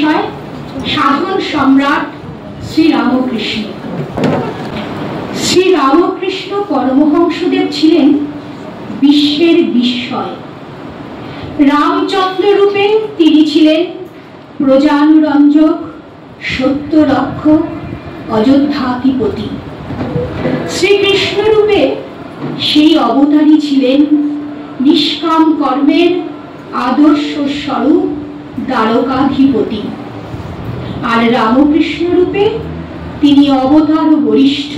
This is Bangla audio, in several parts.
বিষয় সাধন সম্রাট শ্রী রামকৃষ্ণ। শ্রী রামকৃষ্ণ পরমহংসদেব ছিলেন বিশ্বের বিস্ময়। রামচন্দ্র রূপে তিনি ছিলেন প্রজানুরঞ্জক, সত্যরক্ষক, অযোধ্যাধিপতি। শ্রীকৃষ্ণ রূপে সেই অবতারই ছিলেন নিষ্কাম কর্মের আদর্শ স্বরূপ দ্বারকাধিপতি। আর রামকৃষ্ণ রূপে তিনি অবতার বরিষ্ঠ,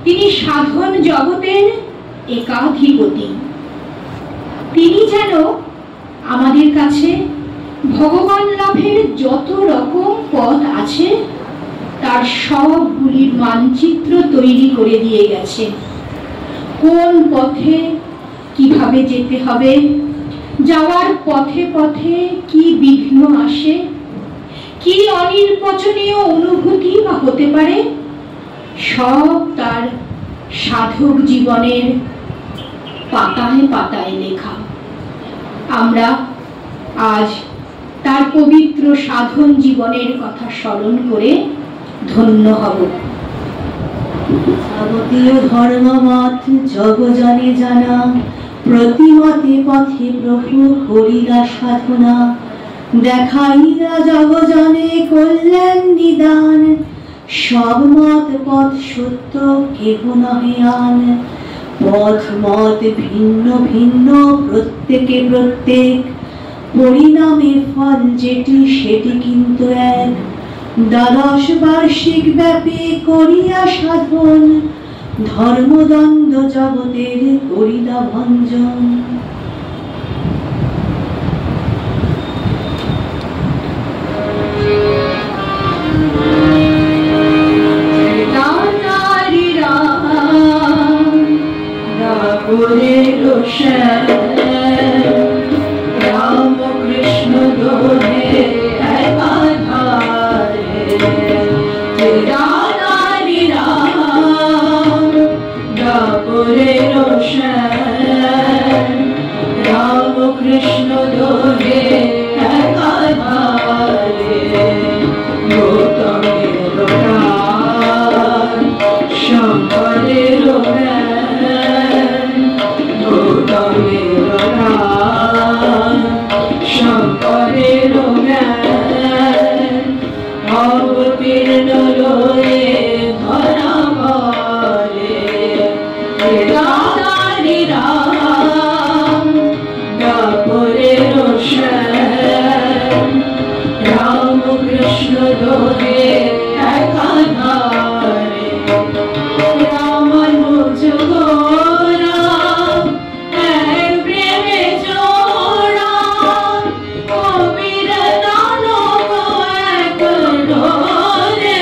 তিনি সাধন জগতের একাধিপতি। তিনি যেন আমাদের কাছে ভগবান লাভের যত রকম পথ আছে তার সবগুলির মানচিত্র তৈরি করে দিয়ে গেছে। কোন পথে কিভাবে যেতে হবে, যাওয়ার পথে পথে কি বিঘ্ন আসে, কি অনির্বচনীয় অনুভূতি বা হতে পারে, সব তার সাধক জীবনের পাতায় পাতায় লেখা। আমরা আজ তার পবিত্র সাধন জীবনের কথা স্মরণ করে ধন্য হব। যাবতীয় ধর্মমত জগজনে জানা, প্রতিমতে পথে প্রভু করিলা সাধনা। দেখাইলা জগজনে কল্যাণ নিদান, সব মত পথ সত্য কেহ নহে আন। পথ মত ভিন্ন ভিন্ন প্রত্যেকে প্রত্যেক, পরিণামে ফল যেটি সেটি কিন্তু এক। দ্বাদশ বার্ষিক ব্যাপী করিয়া সাধন, ধর্মদ্বন্দ্ব জগতের করিলা ভঞ্জন। রামকৃষ্ণ দোহে রামকৃষ্ণ দোহে গৌতমের শঙ্করের গৌতমের শঙ্করের অবতীর্ণ লয়ে ধরা বলে রামকৃষ্ণ দোহে একাধারে রামানুজ গোরা এক প্রেমে জোড়া কবির দানব এক ডোরে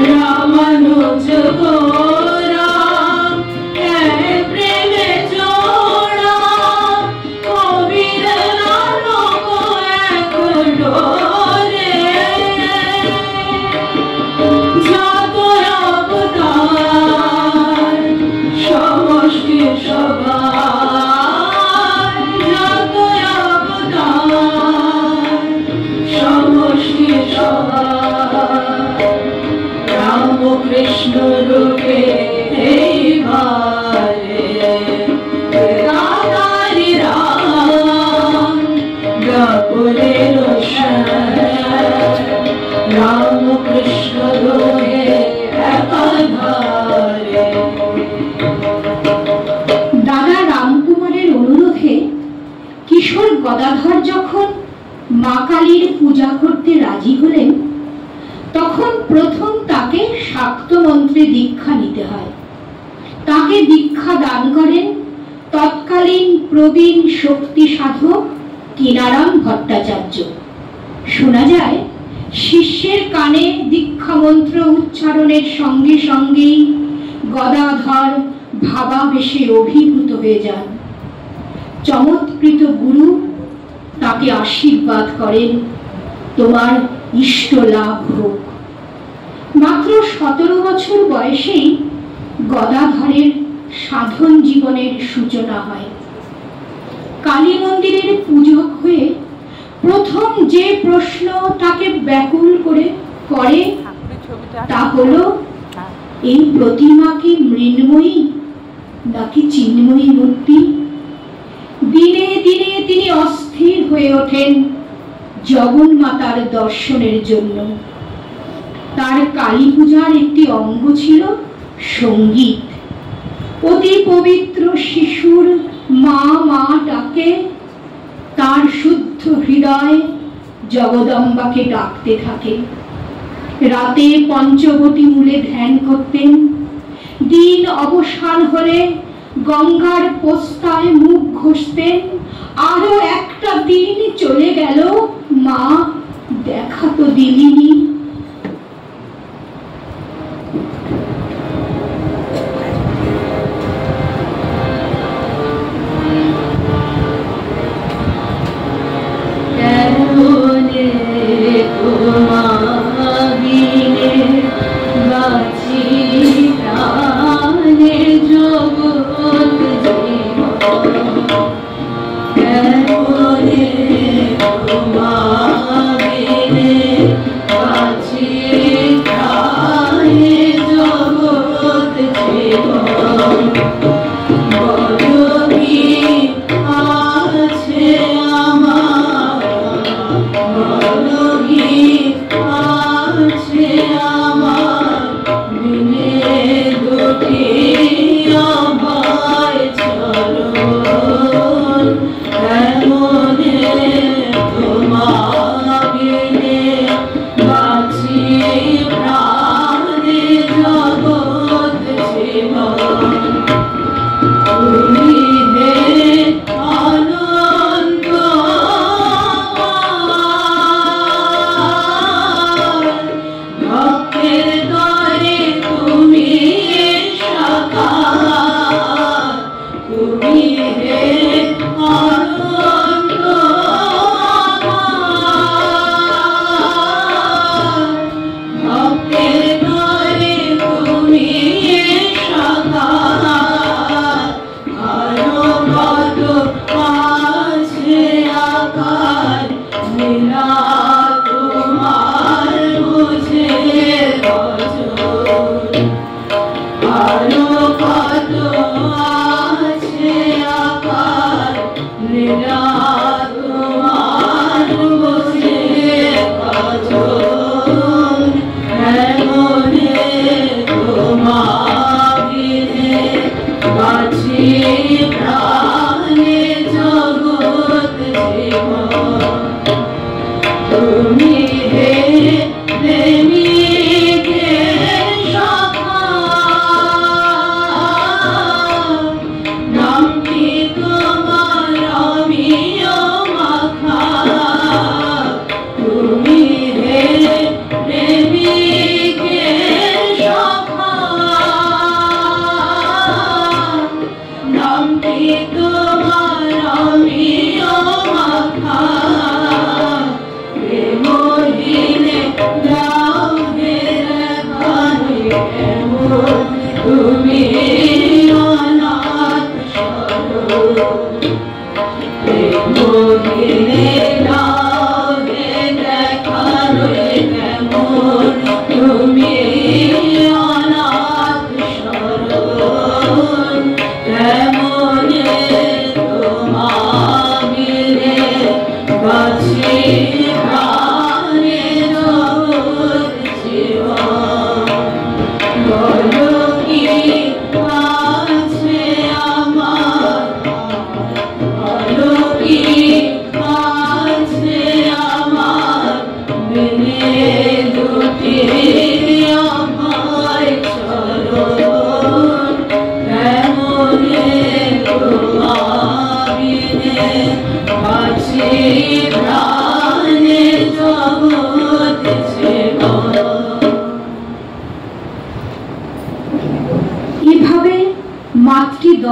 রামানুজ গোরা এক প্রেমে জোড়া কবির দানব এক ডোরে যত অবতার সমষ্টি সবার, যত অবতার সমষ্টি সবার, রামকৃষ্ণ রূপে এইবারে রাধারি রাম গাপুরের রামকৃষ্ণ দোহে একাধারে। দাদা রামকুমারের অনুরোধে কিশোর গদাধর যখন মা কালীর পূজা করতে রাজি হলেন, তখন প্রথম তাকে শাক্ত মন্ত্রে দীক্ষা নিতে হয়। তাকে দীক্ষা দান করেন তৎকালীন প্রবীণ শক্তি সাধক কিনারাম ভট্টাচার্য। শোনা যায় শিষ্যের কানে দীক্ষা মন্ত্র উচ্চারণের সঙ্গে সঙ্গেই গদাধর ভাবাবেশে অভিভূত হয়ে যান। চমৎকৃত গুরু তাকে আশীর্বাদ করেন, তোমার ইষ্ট লাভ হোক। মাত্র 17 বছর বয়সেই গদাধরের সাধন জীবনের সূচনা হয়। কালী মন্দিরের পূজক হয়ে প্রথম যে প্রশ্ন তাকে ব্যাকুল করে তা হলো, এই প্রতিমা কি মৃন্ময়ী নাকি চিন্ময়ী মূর্তি? দিনে দিনে তিনি অস্থির হয়ে ওঠেন জগন্মাতার দর্শনের জন্য। তার কালী পূজার একটি অঙ্গ ছিল সঙ্গীত। অতি পবিত্র শিশুর মা মা ডাকে তার শুদ্ধ হৃদয় জগদম্বাকে ডাকতে থাকে। রাতে পঞ্চবতী মূলে ধ্যান করতেন। দিন অবসান হলে গঙ্গার পোস্তায় মুখ ঘষতেন। আরো একটা দিন চলে গেল, মা দেখা তো দিলিনি।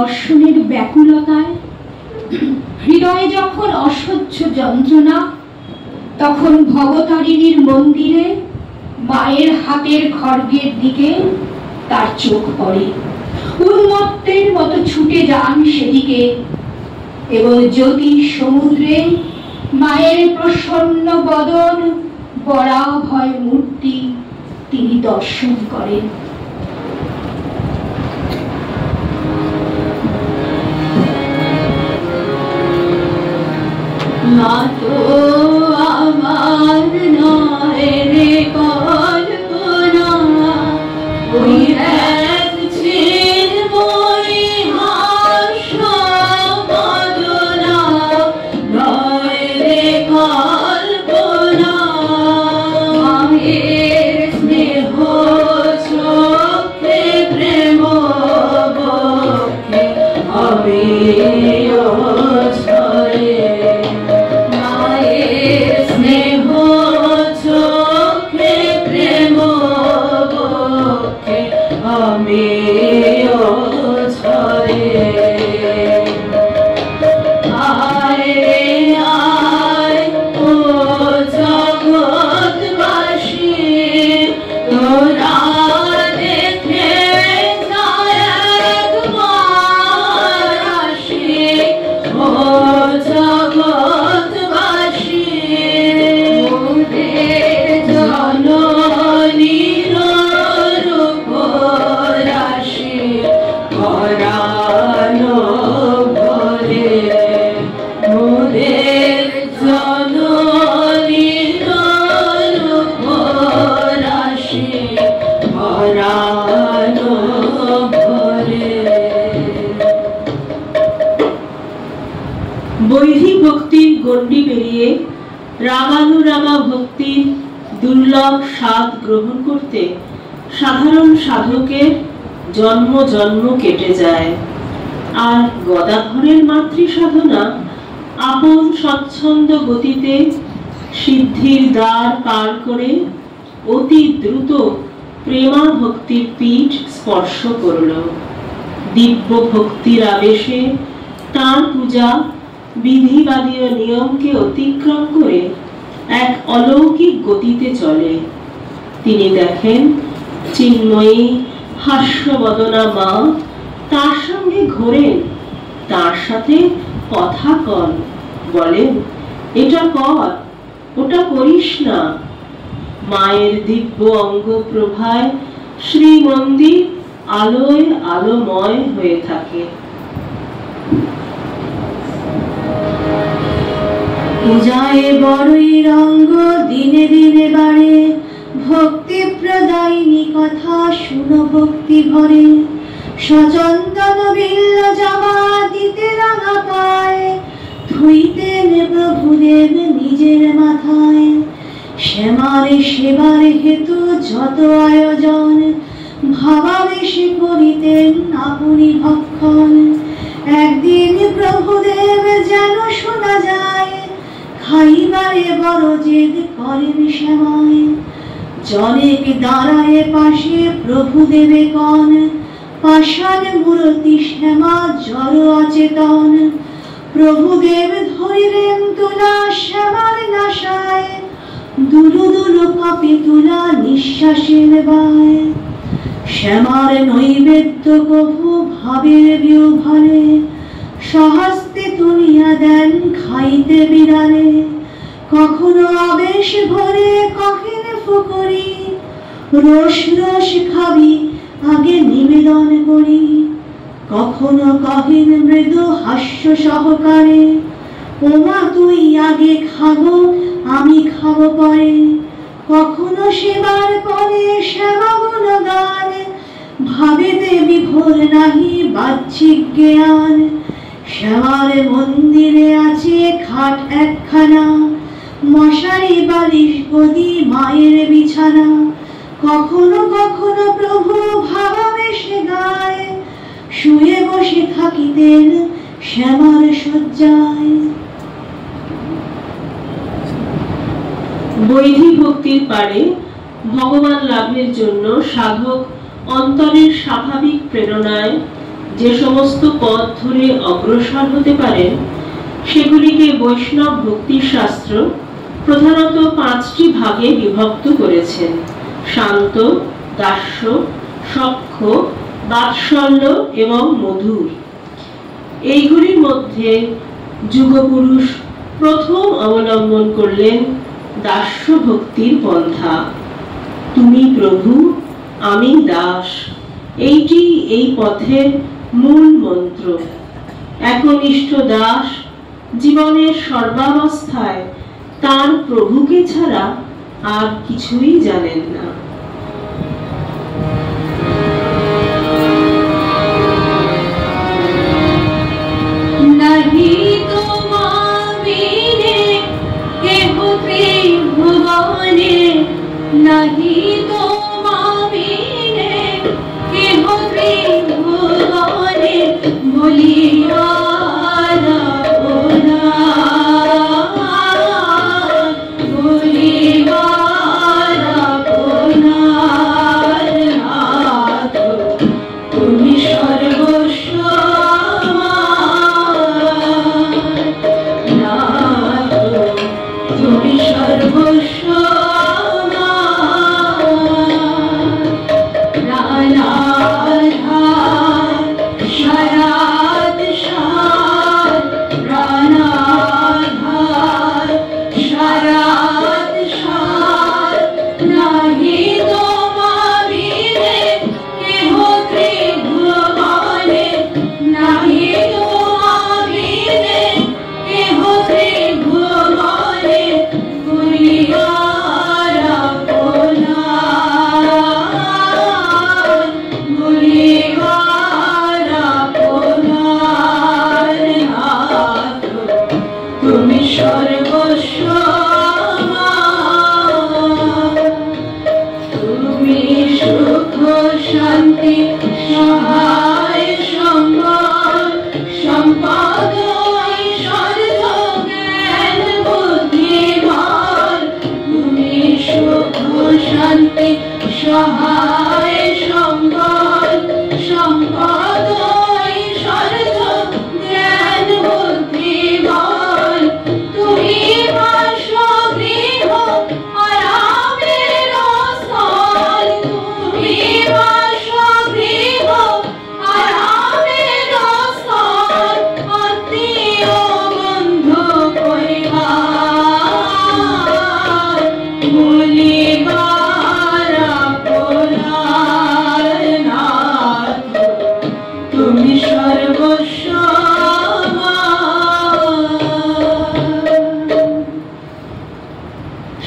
দর্শনের ব্যাকুলতায় হৃদয়ে যখন অসহ্য যন্ত্রণা, তখন ভবতারিণীর মন্দিরে মায়ের হাতের খড়গের দিকে তার চোখ পড়ে। উন্মত্তের মতো ছুটে যান সেদিকে এবং জ্যোতি সমুদ্রে মায়ের প্রসন্ন বদন, বরাভয় মূর্তি তিনি দর্শন করেন। মা তো আমার নয় রে কল্পনা, ওই এক চিন্ময়ী হাস্যবদনা, নয় রে কল্পনা। মায়ের স্নেহ চোখে প্রেম বক্ষে আমিও ছড়ে, মায়ের স্নেহ চোখে প্রেম বক্ষে আমিও ছড়ে। আয় রে আয় ও জগৎবাসী, তোরা দেখে যায় একবার আসি, ও জগৎবাসী। মোদের জননীর রূপ রাশি পরানো ভরে, মোদের জননীর রূপ রাশি পরানো ভরে। বৈদিক ভক্তির গণ্ডি পেরিয়ে রাগানুরাগা ভক্তির দুর্লভ স্বাদ গ্রহণ করতে সাধারণ সাধকের জন্ম জন্ম কেটে যায়, আর গদাধরের মাতৃ সাধনা আপন স্বচ্ছন্দ গতিতে সিদ্ধির দ্বার পার করে অতি দ্রুত প্রেমা ভক্তির পীঠ স্পর্শ করল। দিব্য ভক্তির আবেশে তাঁর পূজা বিধিবাদীয় নিয়মকে অতিক্রম করে এক অলৌকিক গতিতে চলে। তিনি দেখেন চিন্ময়ী হাস্যবদনা মা তার সঙ্গে ঘোরেন, তার সাথে কথা কন, বলেন এটা কর, ওটা করিস না। মায়ের দিব্য অঙ্গ প্রভায় শ্রীমন্দির আলোয় আলোময় হয়ে থাকে। পূজায় বড়ই রঙ্গ দিনে দিনে বাড়ে, ভক্তি প্রদায়িনী কথা শুনো ভক্তি ভরে। সচন্দন বিল্ল জামা দিতে রাঙা পায়, ধুইতেন প্রভুদেব নিজের মাথায়। শ্যামারে সেবার হেতু যত আয়োজন, ভাবাবেশে করিতেন আপনি ভক্ষণ। একদিন প্রভুদেব যেন শোনা যায়, খাইবারে বড় জেদ করেন শ্যামায়। জনেক দাঁড়ায় পাশে প্রভুদেবে কন, পাষাণ মূরতি শ্যামা জড় অচেতন। প্রভুদেব ধরিলেন তুলা শ্যামার নাসায়, দুলু দুলু কাঁপে তুলা নিঃশ্বাসের বায়। শ্যামার নৈবেদ্য কভু ভাবের বিউভরে, সহস্তে তুলিয়া দেন খাইতে বিড়ালে। কখনো আবেশ ভরে কখেন ফুকরি, রস রস খাবি আগে নিবেদন করি। কখনো কহেন মৃদু হাস্য সহকারে, ওমা তুই আগে খাবো আমি খাবো পরে। কখনো সেবার পরে শ্যামা গুণগান, ভাবেতে বিভোর নাহি বাহ্যিক জ্ঞান। শ্যামার মন্দিরে আছে খাট একখানা, মশারি বালিশ গদি মায়ের বিছানা। কখনো কখনো প্রভু ভাবাবেশে গায়, শুয়ে বসে থাকিতেন শ্যামার শয্যায়। বৈদিক ভক্তির পারে ভগবান লাভের জন্য সাধক অন্তরের স্বাভাবিক প্রেরণায় যে সমস্ত পথ ধরে অগ্রসর হতে পারেন, সেগুলিকে বৈষ্ণব ভক্তি শাস্ত্র প্রধানত 5টি ভাগে বিভক্ত করেছেন: শান্ত, দাস্য, সখ্য, বাৎসল্য এবং মধুর। এইগুলির মধ্যে যুগপুরুষ প্রথম অবলম্বন করলেন দাস্য ভক্তির পন্থা। তুমি প্রভু, আমি দাস, এইটি এই পথের মূল মন্ত্র। একনিষ্ঠ দাস জীবনের সর্বাবস্থায় তার প্রভুকে ছাড়া আর কিছুই জানেন না। নাহি তোমাবিনে কেহ ত্রিভুবনে, নাহি তোমাবিনে কেহ ত্রিভুবনে, বলিয়া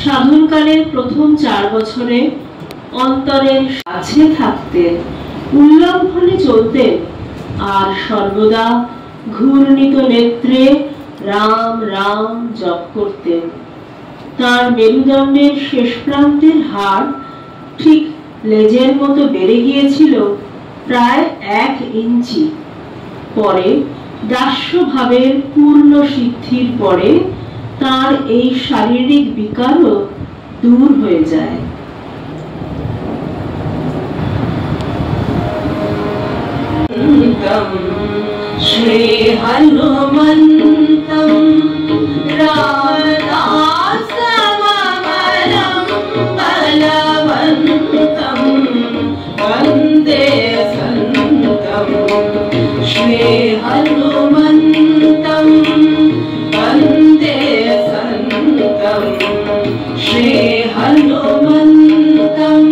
সাধনকালের প্রথম 4 বছরে অন্তরের কাছে থাকতেন, উল্লম্ফনে চলতেন আর সর্বদা ঘূর্ণিত নেত্রে রাম রাম জপ করতেন। তার মেরুদণ্ডের শেষ প্রান্তের হাড় ঠিক লেজের মতো বেড়ে গিয়েছিল প্রায় 1 ইঞ্চি। পরে দাস্য ভাবের পূর্ণ সিদ্ধির পরে তার এই শারীরিক বিকারও দূর হয়ে যায়। শ্রী হনুমন্তম রামদাসমমলম বলবন্তম বন্দে সন্তম। শ্রী হনুমন্তম বন্দে সন্তম। শ্রী হনুমন্তম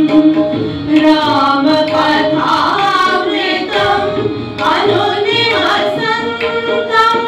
রাম কথামৃতম অনুনিবসন্তম।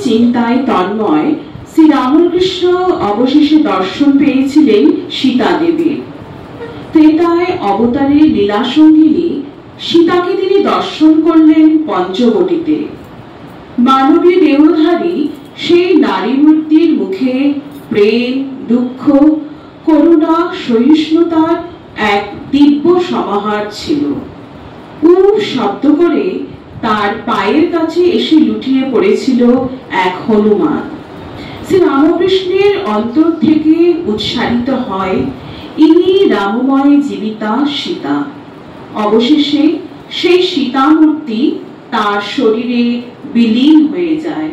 চিন্তায় তন্ময় শ্রীরামকৃষ্ণ অবশেষে দর্শন পেয়েছিলেন সীতা দেবীর। ত্রেতায় অবতারের লীলাসঙ্গিনী সীতাকে তিনি দর্শন করলেন পঞ্চবটিতে। মানবী দেহধারী সেই নারী মূর্তির মুখে প্রেম, দুঃখ, করুণা, সহিষ্ণুতার এক দিব্য সমাহার ছিল। উফ শব্দ করে তার পায়ের কাছে এসে লুটিয়ে পড়েছিল এক হনুমান। শ্রীরামকৃষ্ণের অন্তর থেকে উৎসারিত হয়, ইনি রামময় জীবিতা সীতা। অবশেষে সেই সীতা মূর্তি তার শরীরে বিলীন হয়ে যায়।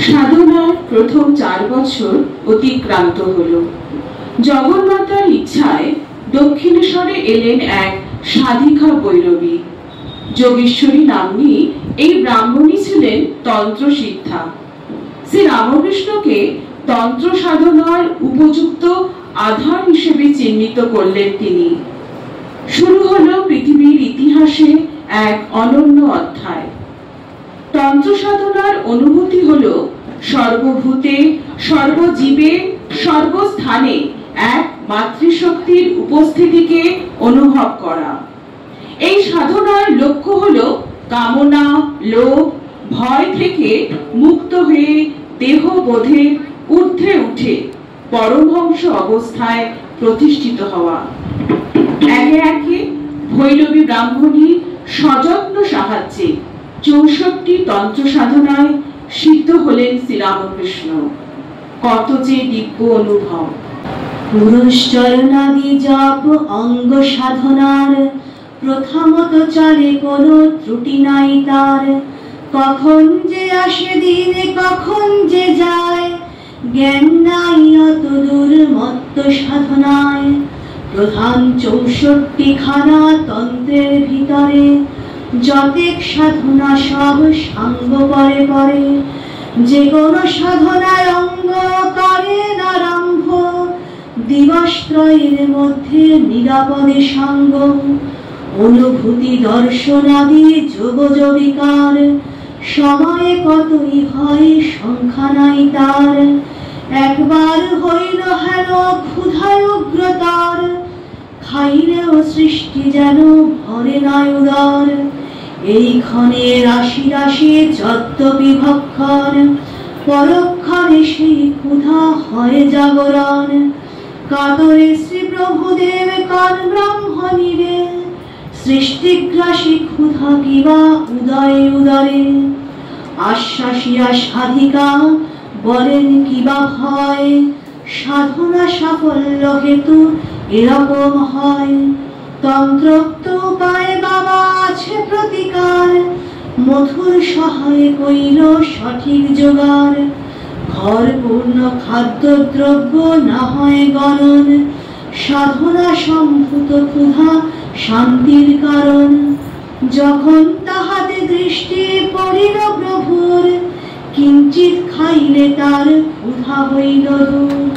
সাধনার প্রথম 4 বছর অতিক্রান্ত হল। জগন্মাতার ইচ্ছায় দক্ষিণেশ্বরে এলেন এক সাধিকা বৈরবী। যোগেশ্বরী নাম্নী এই ব্রাহ্মণী ছিলেন তন্ত্র সিদ্ধা। শ্রী রামকৃষ্ণকে তন্ত্র সাধনার উপযুক্ত আধার হিসেবে চিহ্নিত করলেন তিনি। শুরু হলো পৃথিবীর ইতিহাসে এক অনন্য অধ্যায়। তন্ত্র সাধনার অনুভূতি হলো সর্বভূতে, সর্বজীবে, সর্বস্থানে এক মাতৃশক্তির উপস্থিতিকে অনুভব করা। এই সাধনার লক্ষ্য হলো কামনা, লোভ, ভয় থেকে মুক্ত হয়ে দেহবোধের ঊর্ধ্বে উঠে পরমহংস অবস্থায় প্রতিষ্ঠিত হওয়া। একে একে ভৈরবী ব্রাহ্মণী সযত্ন সাহায্যে 64 তন্ত্র সাধনায় সিদ্ধ হলেন শ্রীরামকৃষ্ণ। কত যে দিব্য অনুভব! পুরুষচরণাদি জপ অঙ্গ সাধনার প্রথমত চলে কোনো ত্রুটি নাই তার। কখন যে আসে দিনে কখন যে যায়, জ্ঞান নাই অত দূর মত্ত সাধনায়। প্রধান 64 খানা তন্ত্রের ভিতরে যতেক সাধনা সব সাঙ্গ পরে পরে। যে কোনো সাধনায় অঙ্গ করেন আরম্ভ, দিবসত্রয়ের মধ্যে নিরাপদে সঙ্গ। অনুভূতি দর্শনাদি যোগযোগিকার, সময়ে কতই হয় সংখ্যা নাই তার। একবার হইল হেন ক্ষুধায় উগ্রতার, খাইলেও সৃষ্টি যেন ভরে নাই উদর। এই ক্ষণে রাশি রাশি যদ্যপি ভক্ষণ, পরক্ষণে সেই ক্ষুধা হয় জাগরণ। কাতরে শ্রী প্রভুদেব কান ব্রাহ্মণীরে, সৃষ্টিগ্রাসী ক্ষুধা কিবা উদয় উদরে। আশ্বাসিয়া সাধিকা বলেন কিবা ভয়, সাধনা সাফল্য হেতু এরকম হয়। তন্ত্রোক্ত উপায় বাবা আছে প্রতিকার, মধুর সহায় কইল সঠিক জোগাড়। ঘর পূর্ণ খাদ্যদ্রব্য না হয় গণন, সাধনা সম্ভূত ক্ষুধা শান্তির কারণ। যখন তাহাতে দৃষ্টি পড়িল প্রভুর, কিঞ্চিত খাইলে তার ক্ষুধা হইল দূর।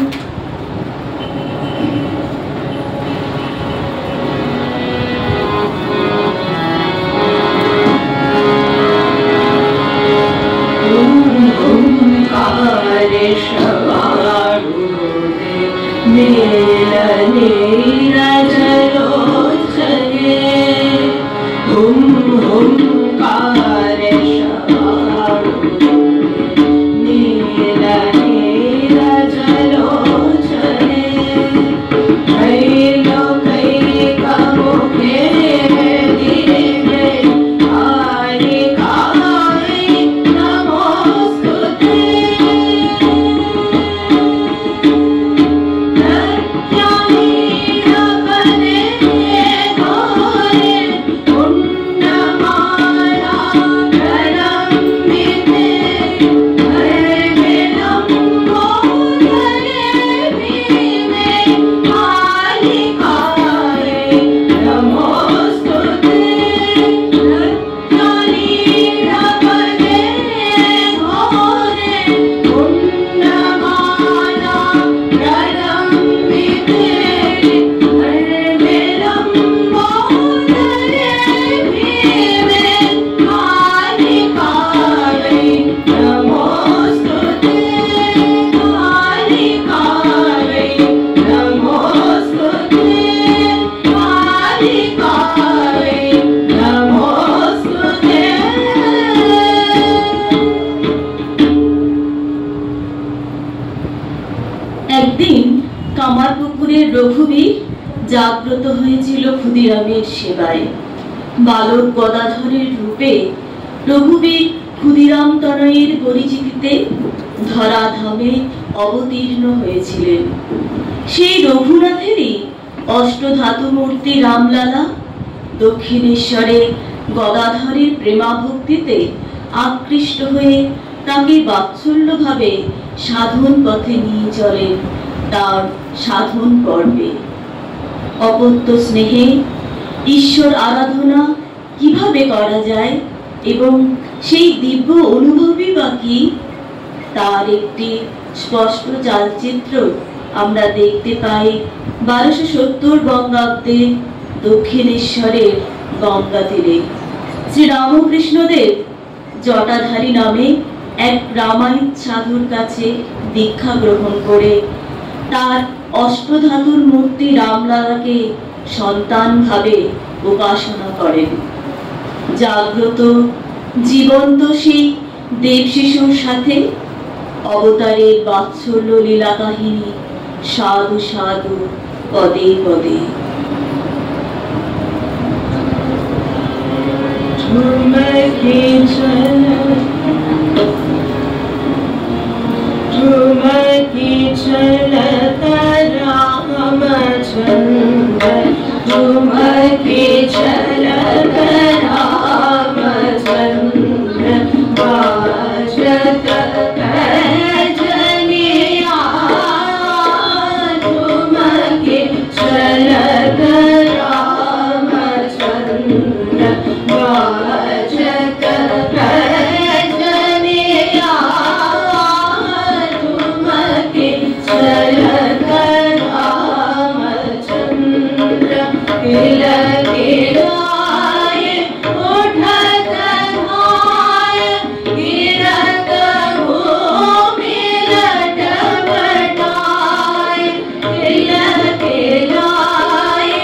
একদিন কামারপুকুরের রঘুবীর জাগ্রত হয়েছিল ক্ষুদিরামের সেবায়। বালক গদাধরের রূপে রঘুবীর ক্ষুদিরাম তনয়ের পরিচিতিতে ধরাধামে অবতীর্ণ হয়েছিলেন। সেই রঘুনাথেরই অষ্টধাতু মূর্তি রামলালা দক্ষিণেশ্বরে গদাধরের প্রেমাভক্তিতে আকৃষ্ট হয়ে তাকে বাৎসল্যভাবে সাধন পথে নিয়ে চলেন তার সাধন পর্বে। অপত্য স্নেহে ঈশ্বর আরাধনা কিভাবে করা যায় এবং সেই দিব্য অনুভবই বা কি, তার একটি স্পষ্ট চালচিত্র আমরা দেখতে পাই 1270 বঙ্গাব্দে দক্ষিণেশ্বরের গঙ্গা তীরে। শ্রী রামকৃষ্ণদেব জটাধারী নামে এক রামায়িক সাধুর কাছে দীক্ষা গ্রহণ করে তার অষ্টধাতুর মূর্তি রামলালাকে সন্তান ভাবে উপাসনা করেন। জাগ্রত জীবন্ত সেই দেব শিশুর সাথে অবতারের বাৎসল্য লীলা কাহিনী সাধু সাধু পদে পদে। ठुमकी चलत रामचंद्र, ठुमकी चलत रामचंद्र, बाजत पैजनिया। ठुमकी चलत रामचंद्र, बाजत पैजनिया। चलत रामचंद्र, किलकिलाए उठत धाय, गिरत भूमि लटपटाए। किलकिलाए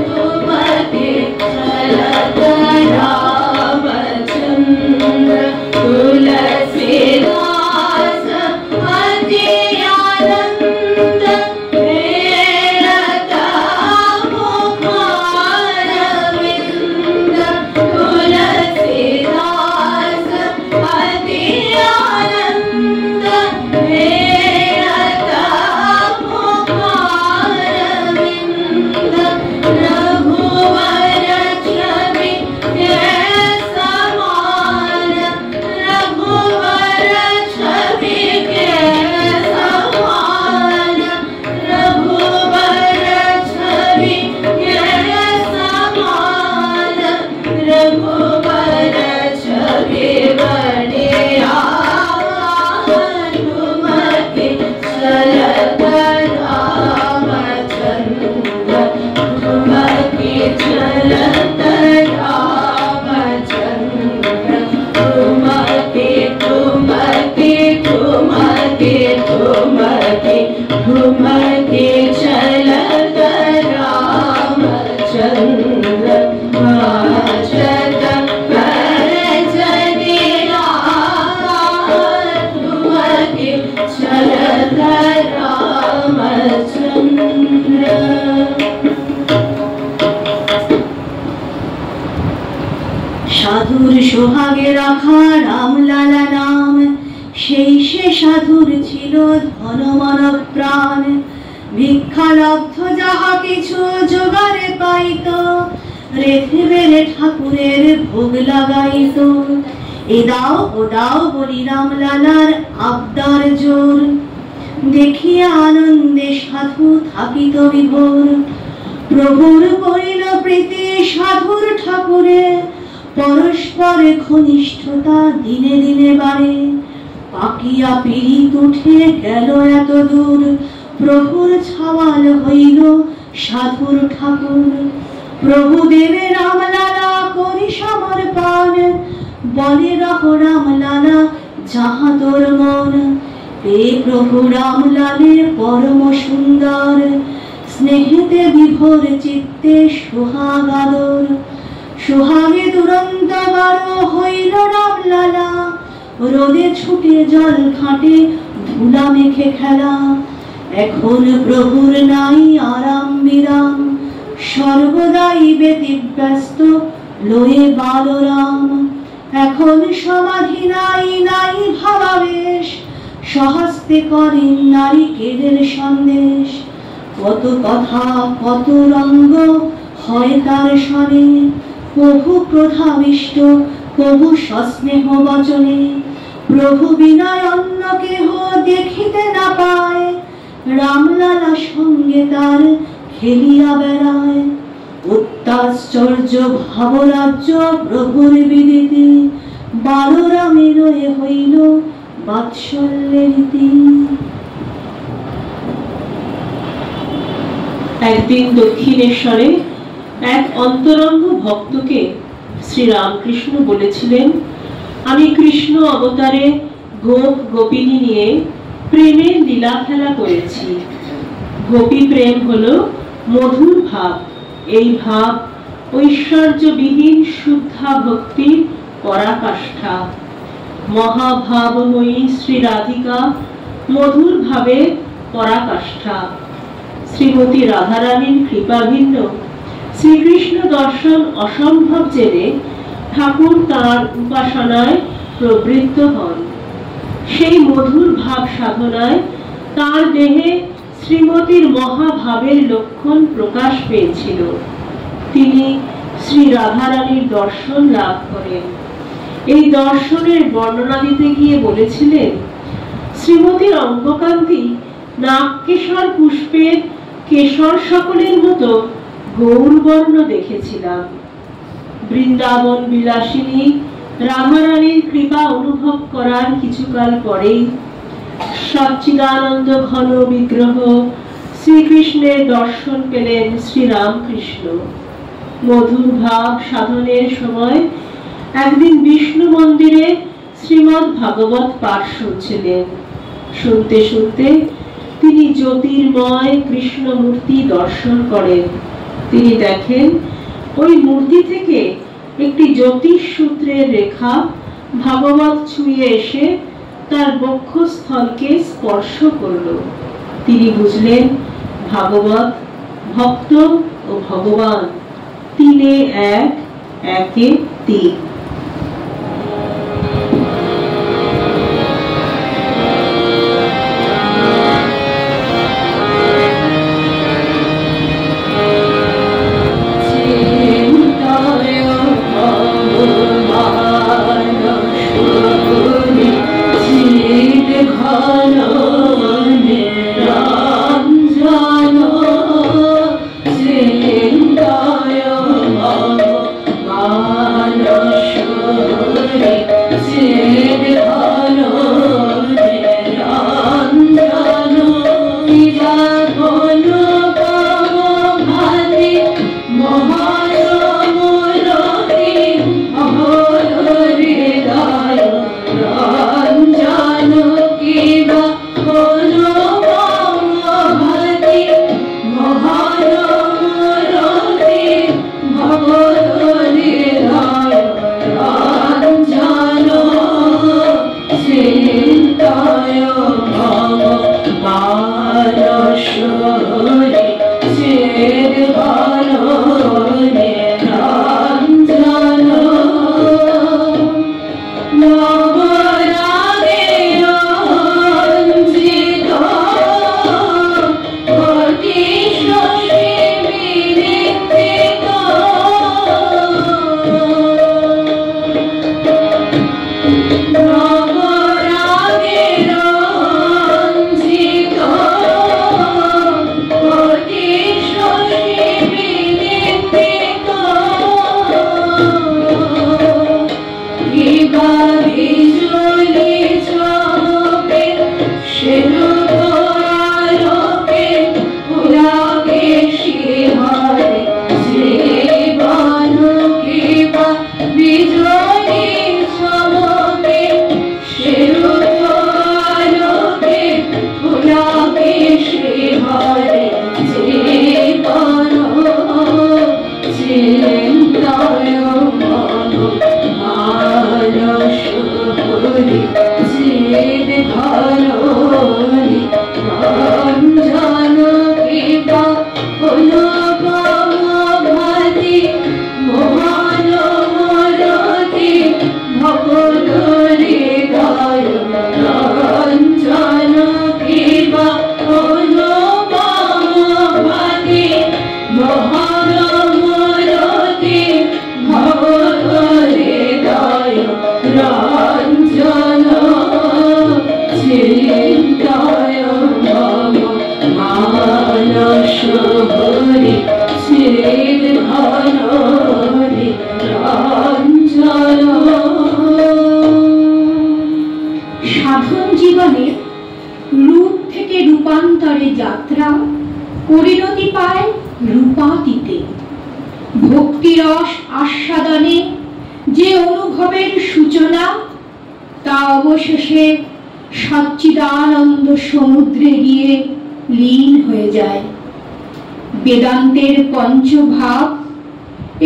तुमके चलत रामचंद्र तुलसीदास अति आनंद हेरत मुखारविंद तुलसीदास अति आनंद हेरत मुखारविंद रघुवर छवि के समान रघुवर छवि के समान रघुवर छवि के समान रघुवर छवि बढ़िया तुमके चलत रामचंद्र तुमके चलत रामचंद्र तुमके तुमके तुमके तुमके तुमके चलत रामचंद्र भजत करजनिया तुमके चलत रामचंद्र। সাধুর সোহাগে রাখা রামলালা নাম, সেই সে সাধুর ছিল ধন মানব প্রাণ। ভিক্ষালব্ধ যাহা কিছু জোগাড়ে পাইত, রেথে বেড়ে ঠাকুরের ভোগ লাগাইত। এ দাও ও দাও বলি রামলালার আবদার জোর, দেখিয়া আনন্দে সাধু থাকিত বিভোর। প্রভুর করিল প্রীতি সাধুর ঠাকুরে, পরস্পরে ঘনিষ্ঠতা দিনে দিনে বাড়ে। পাকিয়া পীড়িত উঠে গেল এত দূর, প্রভুর ছাওয়াল হইল সাধুর ঠাকুর। প্রভু দেবে রামলালা করি সমর্পণ, বলে রহ রামলালা যাহা তোর মন। পে প্রভু রামলালে পরম সুন্দর, স্নেহেতে বিভোর চিত্তে সোহাগ আদর। সোহাগে দুরন্ত বারো হইল রামলালা, রোদে ছুটে জল ঘাটে ধুলা মেখে খেলা। এখন প্রভুর নাই আরাম বিরাম, সর্বদাই ব্যতিব্যস্ত লয়ে বালরাম। এখন সমাধি নাই নাই ভাবাবেশ, সহস্তে করেন নারিকেলের সন্দেশ। কত কথা কত রঙ্গ হয় তার স্বরে, প্রভু ক্রোধাবিষ্ট প্রভু সস্নেহ বচনে। প্রভু বিনয় অন্য কেহ দেখিতে না পায়, রামলালা সঙ্গে তার খেলিয়া বেড়ায়। অত্যাশ্চর্য ভাবরাজ্য প্রভুর বিদিতি, বালরামের হইল বাৎসল্যের রীতি। একদিন দক্ষিণেশ্বরে এক অন্তরঙ্গ ভক্তকে শ্রী রামকৃষ্ণ বলেছিলেন, আমি কৃষ্ণ অবতারে গোপ গোপিনী নিয়ে প্রেমের লীলা খেলা করেছি। গোপী প্রেম হলো মধুর ভাব, এই ভাব ঐশ্বর্যবিহীন শুদ্ধা ভক্তির পরাকাষ্ঠা। মহাভাবময়ী শ্রী রাধিকা মধুর ভাবে পরাকাষ্ঠা। শ্রীমতী রাধারানীর কৃপাভিন্ন শ্রীকৃষ্ণ দর্শন অসম্ভব জেনে ঠাকুর তাঁর উপাসনায় প্রবৃত্ত হন। সেই মধুর ভাব সাধনায় তাঁর দেহে শ্রীমতীর মহাভাবের লক্ষণ প্রকাশ পেয়েছিল। তিনি শ্রী রাধারানীর দর্শন লাভ করেন। এই দর্শনের বর্ণনা দিতে গিয়ে বলেছিলেন, শ্রীমতীর অঙ্গকান্তি নাগকেশর পুষ্পের কেশর সকলের মতো গৌরবর্ণ দেখেছিলাম। বৃন্দাবন বিলাসিনী রাধারানীর কৃপা অনুভব করার কিছুকাল পরেই সচ্চিদানন্দ ঘন বিগ্রহ শ্রীকৃষ্ণের দর্শন পেলেন শ্রীরামকৃষ্ণ। মধুর ভাব সাধনের সময় একদিন বিষ্ণু মন্দিরে শ্রীমদ্ ভাগবত পাঠ শুনছিলেন। শুনতে শুনতে তিনি জ্যোতির্ময় কৃষ্ণ মূর্তি দর্শন করেন। তিনি দেখেন ওই মূর্তি থেকে একটি জ্যোতিষ সূত্রের রেখা ভাগবত ছুঁয়ে এসে তার বক্ষস্থলকে স্পর্শ করল। তিনি বুঝলেন ভাগবত, ভক্ত ও ভগবান তিনে এক, একে তিন। সাধন জীবনে রূপ থেকে রূপান্তরে যাত্রা পরিণতি পায় রূপাতীতে। ভক্তিরস আস্বাদনে যে অনুভবের সূচনা, তা অবশেষে সচ্চিদানন্দ সমুদ্রে গিয়ে লীন হয়ে যায়। বেদান্তের পঞ্চভাব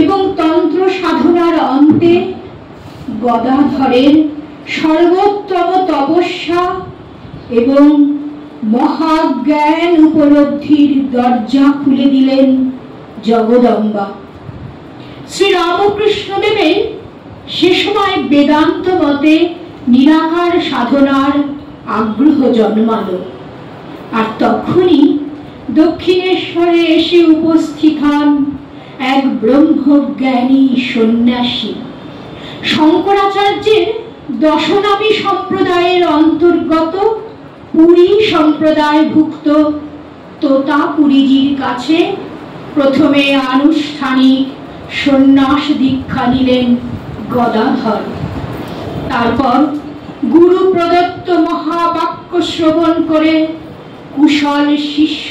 এবং তন্ত্র সাধনার অন্তে গদাধরের সর্বোত্তম তপস্যা এবং মহাজ্ঞান উপলব্ধির দরজা খুলে দিলেন জগদম্বা। শ্রী রামকৃষ্ণদেবের সে সময় বেদান্ত মতে নিরাকার সাধনার আগ্রহ জন্মালো। আর তখনই দক্ষিণেশ্বরে এসে উপস্থিত হন এক ব্রহ্মজ্ঞানী সন্ন্যাসী। শঙ্করাচার্যের দশনামী সম্প্রদায়ের অন্তর্গত পুরী সম্প্রদায়ভুক্ত তোতাপুরীজির কাছে প্রথমে আনুষ্ঠানিক সন্ন্যাস দীক্ষা নিলেন গদাধর। তারপর গুরু প্রদত্ত মহাবাক্য শ্রবণ করে কুশল শিষ্য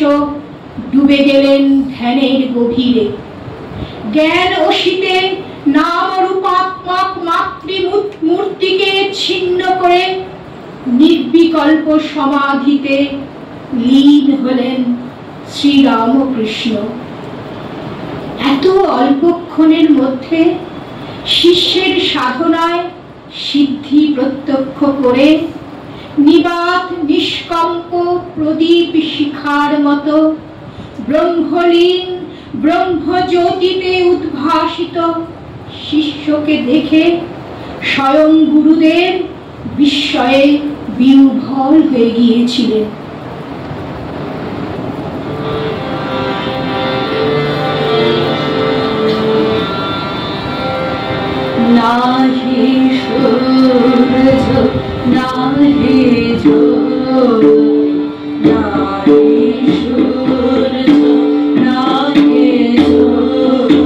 ডুবে গেলেন ধ্যানের গভীরে। জ্ঞান অসিতে নাম রূপাত্মক মাতৃমূর্তিকে ছিন্ন করে নির্বিকল্প সমাধিতে লীন হলেন শ্রীরামকৃষ্ণ। অল্পক্ষণের মধ্যে শিষ্যের সাধনায় সিদ্ধি প্রত্যক্ষ করে নিবাত নিষ্কম্প প্রদীপ শিখার মতো ব্রহ্মলীন ব্রহ্মজ্যোতিতে উদ্ভাসিত শিষ্যকে দেখে স্বয়ং গুরুদেব বিস্ময়ে বিহ্বল হয়ে গিয়েছিলেন। নাহি সূর্য নাহি জ্যোতি, নাহি সূর্য নাহি জ্যোতি,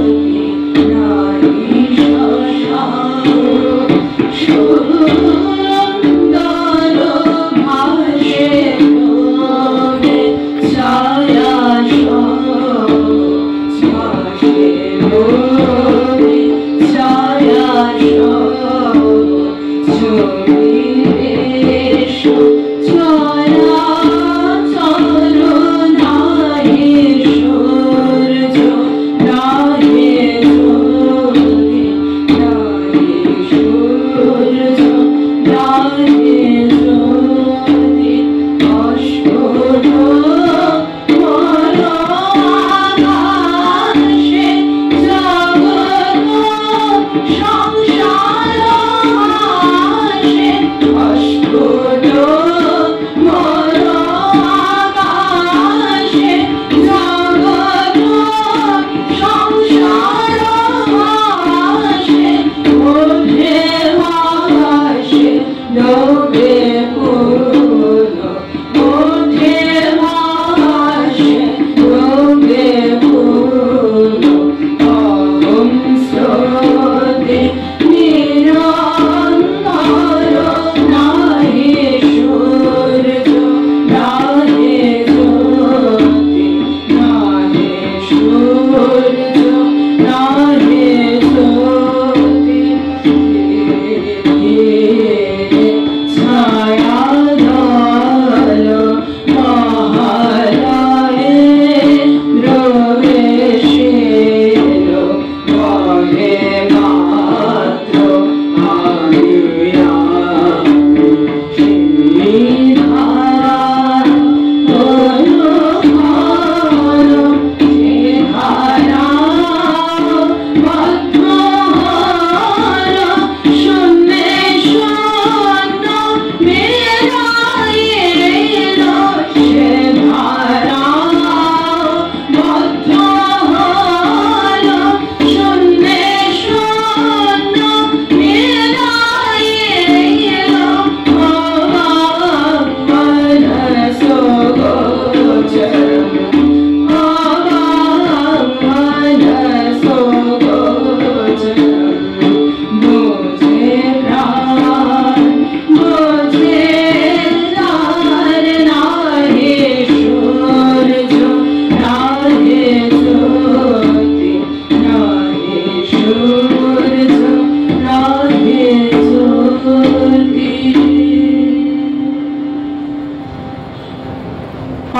নাহি শশাঙ্ক সুন্দর ভাসে তোরে ছায়া ভাসে তোরে ছায়া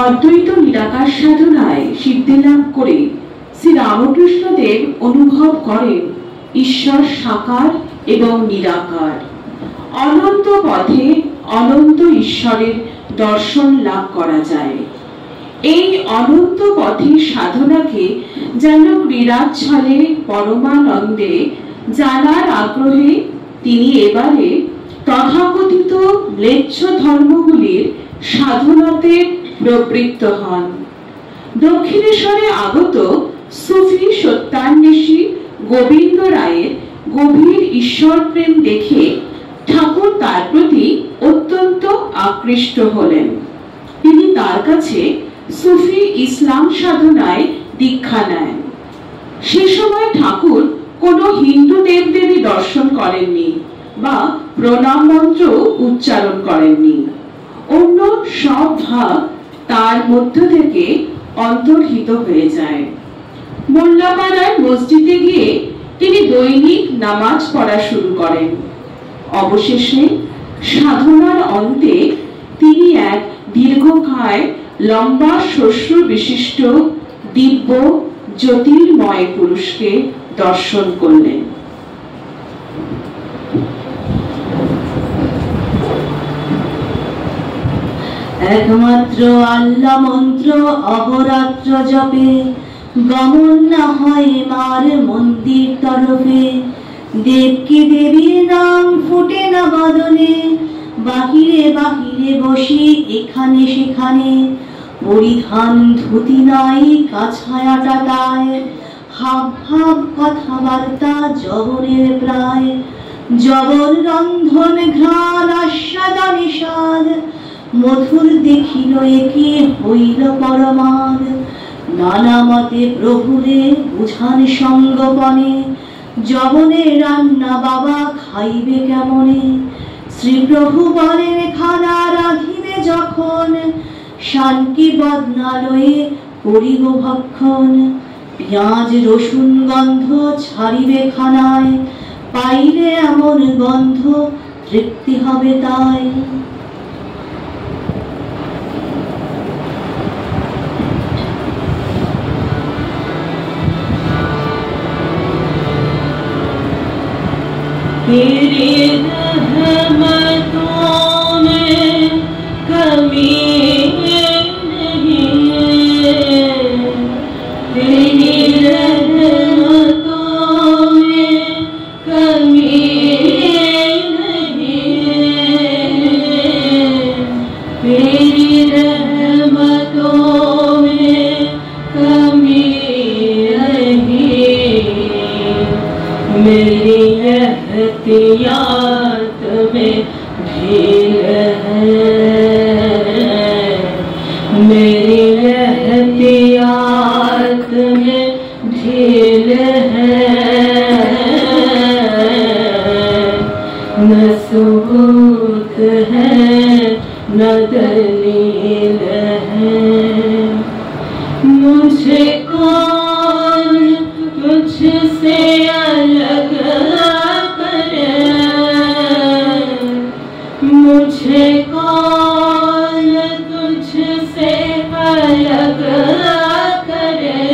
অদ্বৈত নিরাকার সাধনায় সিদ্ধি লাভ করে শ্রী রামকৃষ্ণদেব অনুভব করেন ঈশ্বর সাকার এবং নিরাকার। অনন্ত পথে অনন্ত ঈশ্বরের দর্শন লাভ করা যায়। এই অনন্ত পথের সাধনাকে যেন ক্রীড়াচ্ছলে পরমানন্দে জানার আগ্রহে তিনি এবারে তথাকথিত ম্লেচ্ছ ধর্মগুলির সাধনাতে প্রবৃত্ত হন। দক্ষিণেশ্বরে আগত সুফি সত্যান্বেষী গোবিন্দ রায়ের গভীর ঈশ্বর প্রেম দেখে ঠাকুর তার প্রতি অত্যন্ত আকৃষ্ট হলেন। তিনি তার কাছে সুফি ইসলাম সাধনায় দীক্ষা নেন। সে সময় ঠাকুর কোনো হিন্দু দেবদেবী দর্শন করেননি বা প্রণাম মন্ত্র উচ্চারণ করেননি। অন্য সব ভাব তার মধ্য থেকে অন্তর্হিত হয়ে যায়। মোল্লাপাড়ার মসজিদে গিয়ে তিনি দৈনিক নামাজ পড়া শুরু করেন। অবশেষে সাধনার অন্তে তিনি এক দীর্ঘকায় লম্বা শস্য বিশিষ্ট দিব্য জ্যোতির্ময় পুরুষকে দর্শন করলেন। একমাত্র আল্লাহ মন্ত্র অহরাত্র জপে, গমন না হয় মার মন্দির তরফে। দেবকে দেবীর নাম ফুটে না বদনে, বাহিরে বাহিরে বসি এখানে সেখানে। পরিধান ধুতি নাই কাছায়াটা তাই, হাব ভাব কথাবার্তা জবনের প্রায়। জবন রন্ধন ঘ্রাণ আস্বাদনে স্বাদ, মধুর দেখিল একে হইল পরমাদ। নানা মতে প্রভুরে বুঝান সঙ্গপনে, জবনে রান্না বাবা খাইবে কেমনে। শ্রীপ্রভু বলেন খানা রাঁধিবে যখন, শান্তি বদনালয়ে করিব ভক্ষণ। পেঁয়াজ রসুন গন্ধ ছাড়িবে খানায়, পাইলে এমন গন্ধ তৃপ্তি হবে তাই। तेरी रहमतों में कमी नहीं, तेरी रहमतों में कमी नहीं, तेरी रहमतों में कमी नहीं। मेरी एहतियात में ढील है, मेरी एहतियात में ढील है। न सबूत है न दलील है, मुझे कौन तुझसे अलग करे, मुझे कौन तुझसे अलग करे,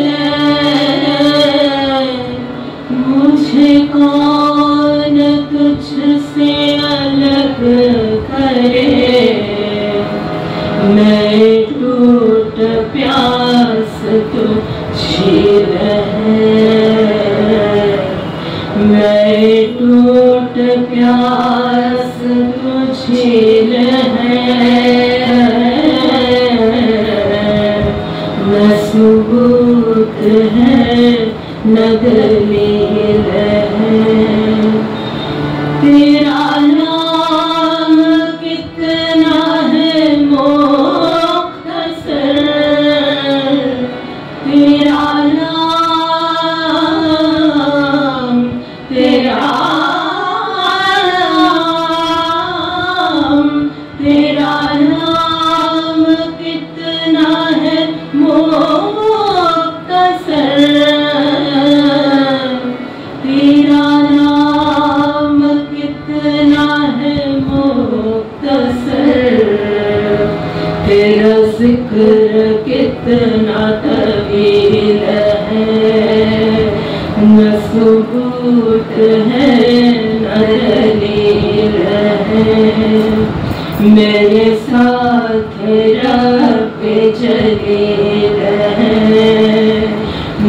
मुझे कौन तुझसे अलग करे। मैं टूट प्यास तो झील है, मैं टूट प्यास तो झील है। न सबूत है न दलील है, तेरा नाम कितना है मुख्तसर, तेरा नाम, तेरा नाम, तेरा नाम कितना है मुख्तसर, तेरा नाम कितना है मुख्तसर। तेरा जिक्र कितना तवील है, न सबूत है न दलील है। मेरे साथ रब जलील है,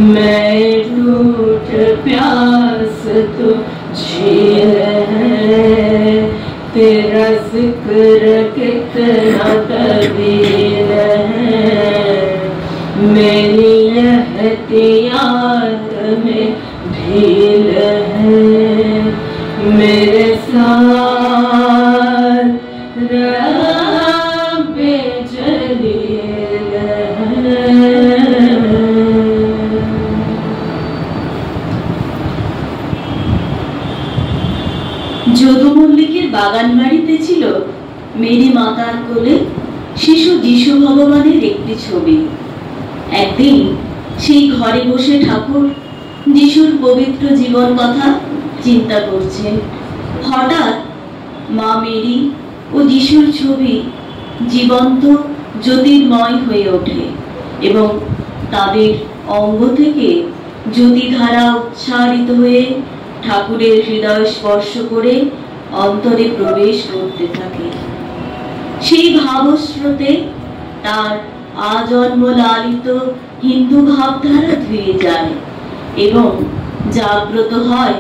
मैं टूट प्यास तो झील है। तेरा जिक्र कितना तवील है, मेरी एहतियात में ढील है। मेरे साथ रब जलील है। যদু মল্লিকের বাগান বাড়িতে ছিল মেরি মাতার কোলে শিশু যিশু ভগবানের একটি ছবি। একদিন সেই ঘরে বসে ঠাকুর যিশুর পবিত্র জীবন কথা চিন্তা করছেন। হঠাৎ মা মেরি ও যিশুর ছবি জীবন্ত জ্যোতির্ময় হয়ে ওঠে এবং তাদের অঙ্গ থেকে জ্যোতিধারা উচ্চারিত হয়ে ঠাকুরের হৃদয় স্পর্শ করে অন্তরে প্রবেশ করতে থাকে। সেই ভাবস্রোতে তার আজন্ম লালিত হিন্দু ভাবধারা ধুয়ে যায় এবং জাগ্রত হয়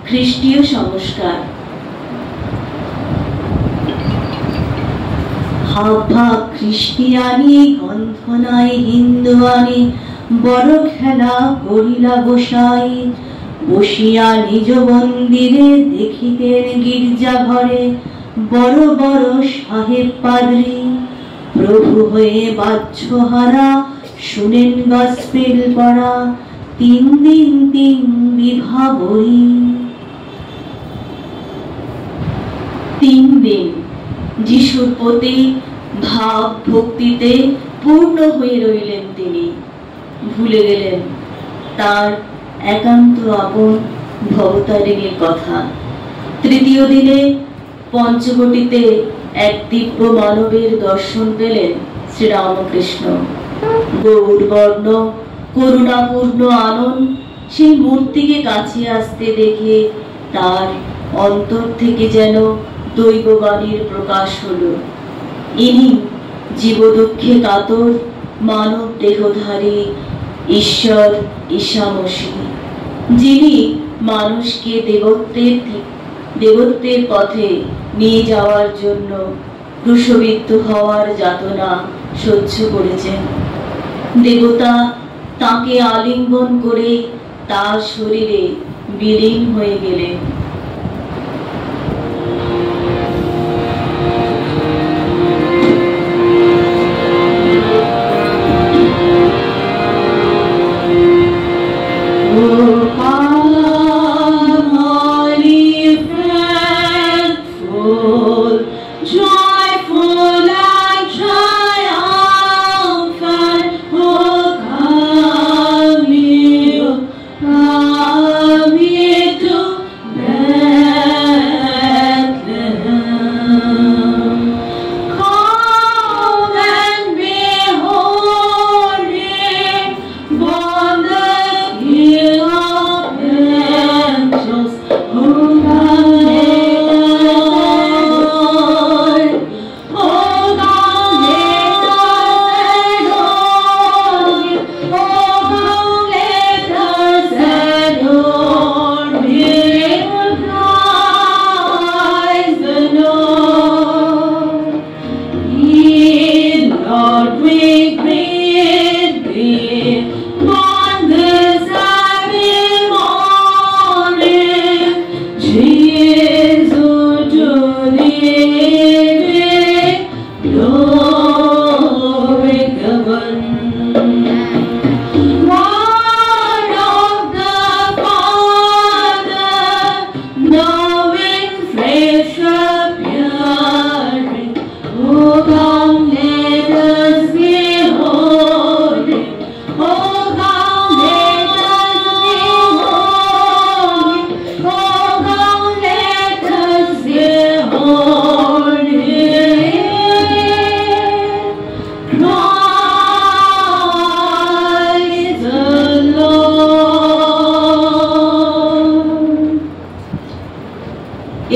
খ্রিস্টীয় সংস্কার। ভাব ভাব খ্রিস্টিয়ানি গন্ধ নাই হিন্দুয়ানি, বড় খেলা করিলা গোসাই। বসিয়া নিজ মন্দিরে দেখিতেন গির্জা ঘরে বড় বড় সাহেব পাদ্রী। প্রভু হয়ে বাহ্যহারা শুনেন গসপেল পড়া, 3 দিন 3 বিভা বই। 3 দিন যিশুর প্রতি ভাব ভক্তিতে পূর্ণ হয়ে রইলেন তিনি। ভুলে গেলেন তার একান্ত আপন ভবতারিণীর কথা। তৃতীয় দিনে পঞ্চবটিতে এক দিব্য মানবের দর্শন পেলেন শ্রীরামকৃষ্ণ। গৌরবর্ণ করুণাপূর্ণ আনন্দ সেই মূর্তিকে কাছে আসতে দেখে তার অন্তর থেকে যেন দৈববাণীর প্রকাশ হলো। ইনি জীবদুঃখে কাতর মানব দেহধারী ঈশ্বর ঈশামসী, যিনি মানুষকে দেবত্বের পথে নিয়ে যাওয়ার জন্য ক্রুশবিদ্ধ হওয়ার যাতনা সহ্য করেছেন। দেবতা তাকে আলিঙ্গন করে তার শরীরে বিলীন হয়ে গেলেন।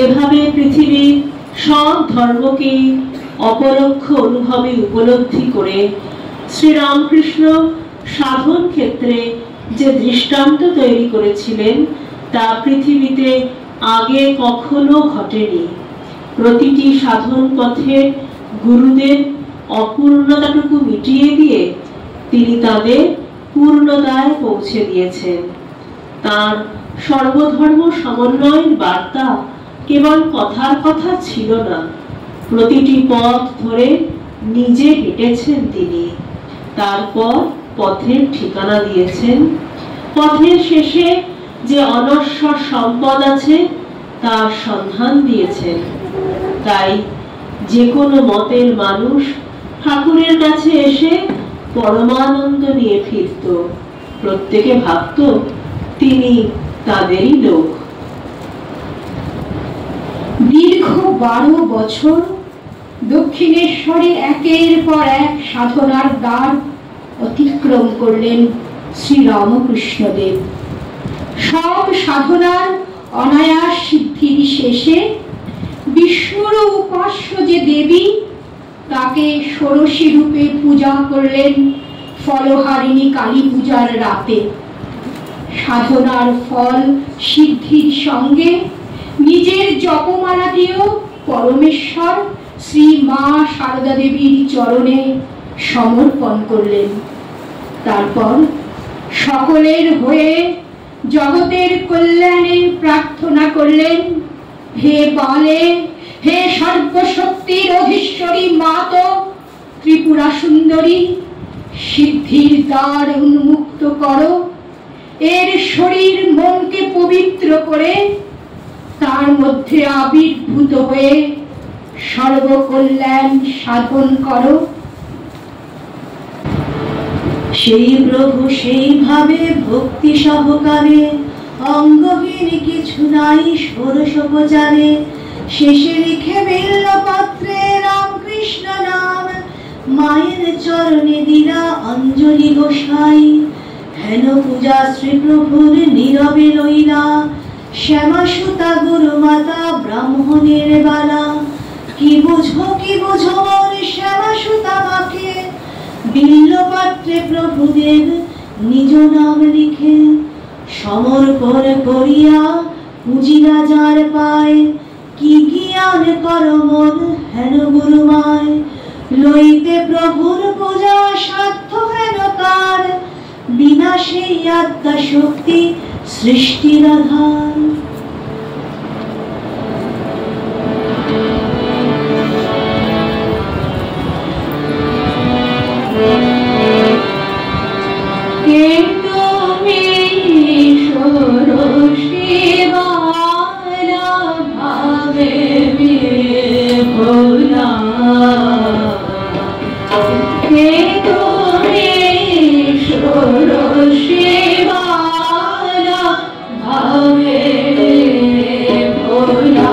এভাবে পৃথিবীর সব ধর্মকে অপরোক্ষ অনুভবে উপলব্ধি করে শ্রীরামকৃষ্ণ সাধন ক্ষেত্রে যে দৃষ্টান্ত তৈরি করেছিলেন তা পৃথিবীতে আগে কখনো ঘটেনি। প্রতিটি সাধন পথে গুরুদের অপূর্ণতাটুকু মিটিয়ে দিয়ে তিনি তাদের পূর্ণতায় পৌঁছে দিয়েছেন। তার সর্বধর্ম সমন্বয়ের বার্তা কেবল কথার কথা ছিল না, প্রতিটি পথ ধরে নিজে হেঁটেছেন তিনি। তারপর পথের ঠিকানা দিয়েছেন। পথের শেষে যে অনশ্বর সম্পদ আছে তার সন্ধান দিয়েছেন। তাই যে কোনো মতের মানুষ ঠাকুরের কাছে এসে পরমানন্দ নিয়ে ফিরত। প্রত্যেকে ভাবত তিনি তাদেরই লোক। দীর্ঘ 12 বছর দক্ষিণেশ্বরে একের পর এক সাধনার দ্বার অতিক্রম করলেন শ্রীরামকৃষ্ণদেব। সব সাধনার অনায়াস সিদ্ধির শেষে বিষ্ণুর উপাস্য যে দেবী, তাকে ষোড়শী রূপে পূজা করলেন ফলহারিণী কালী পূজার রাতে। সাধনার ফল সিদ্ধির সঙ্গে নিজের জপমালাটিও পরমেশ্বর শ্রী মা সারদা দেবীর চরণে সমর্পণ করলেন। তারপর সকলের হয়ে জগতের কল্যাণে প্রার্থনা করলেন, হে বালে, হে সর্বশক্তির অধীশ্বরী মাতো ত্রিপুরা সুন্দরী, সিদ্ধির দ্বার উন্মুক্ত করো, এর শরীর মনকে পবিত্র করে তার মধ্যে আবির্ভূত হয়ে সর্বকল্যাণ সাধন করো। সেই প্রভু সেইভাবে ভক্তি সহকারে অঙ্গহীন কিছু নাই ষোড়শোপচারে শেষে লিখে বিল্ল পাত্রে রামকৃষ্ণ নাম, মায়ের চরণে দিলা অঞ্জলি গোসাই। হেন পূজা শ্রী প্রভুর নীরবে লইলা, শ্যামা সুতা গুরু মাতা ব্রাহ্মণের বালা। কি বুঝো মন শ্যামা সুতা মাকে, বিল্ল পাত্রে প্রভুদেব নিজ নাম লিখে। সমর্পণ করিয়া পুজিলা যার পায়, কি জ্ঞান কর মন হেন গুরুমায়। লইতে প্রভুর পূজা সাধ্য হেন কার, বিনা সেই আত্মা শক্তি সৃষ্টির আধার। কে তুমি ষোড়শী বালা ভাবে বিভোলা, কে তুমি ষোড়শী বালা ভাবে বিভোলা।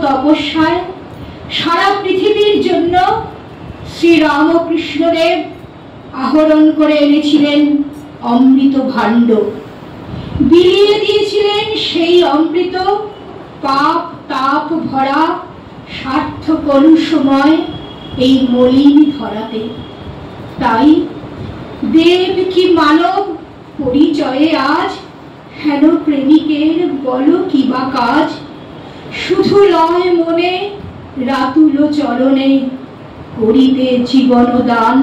তপস্যায় সারা পৃথিবীর জন্য শ্রীরামকৃষ্ণদেব আহরণ করে এনেছিলেন অমৃত ভাণ্ড। বিলিয়ে দিয়েছিলেন সেই অমৃত পাপ তাপ ভরা স্বার্থ কলুষময় এই মলিন ধরাতে। তাই দেব কি মানব পরিচয়ে আজ হেন প্রেমিকের বলো কি বা কাজ। শুধু লয় মনে রাতুল চরণে করিতে জীবন দান।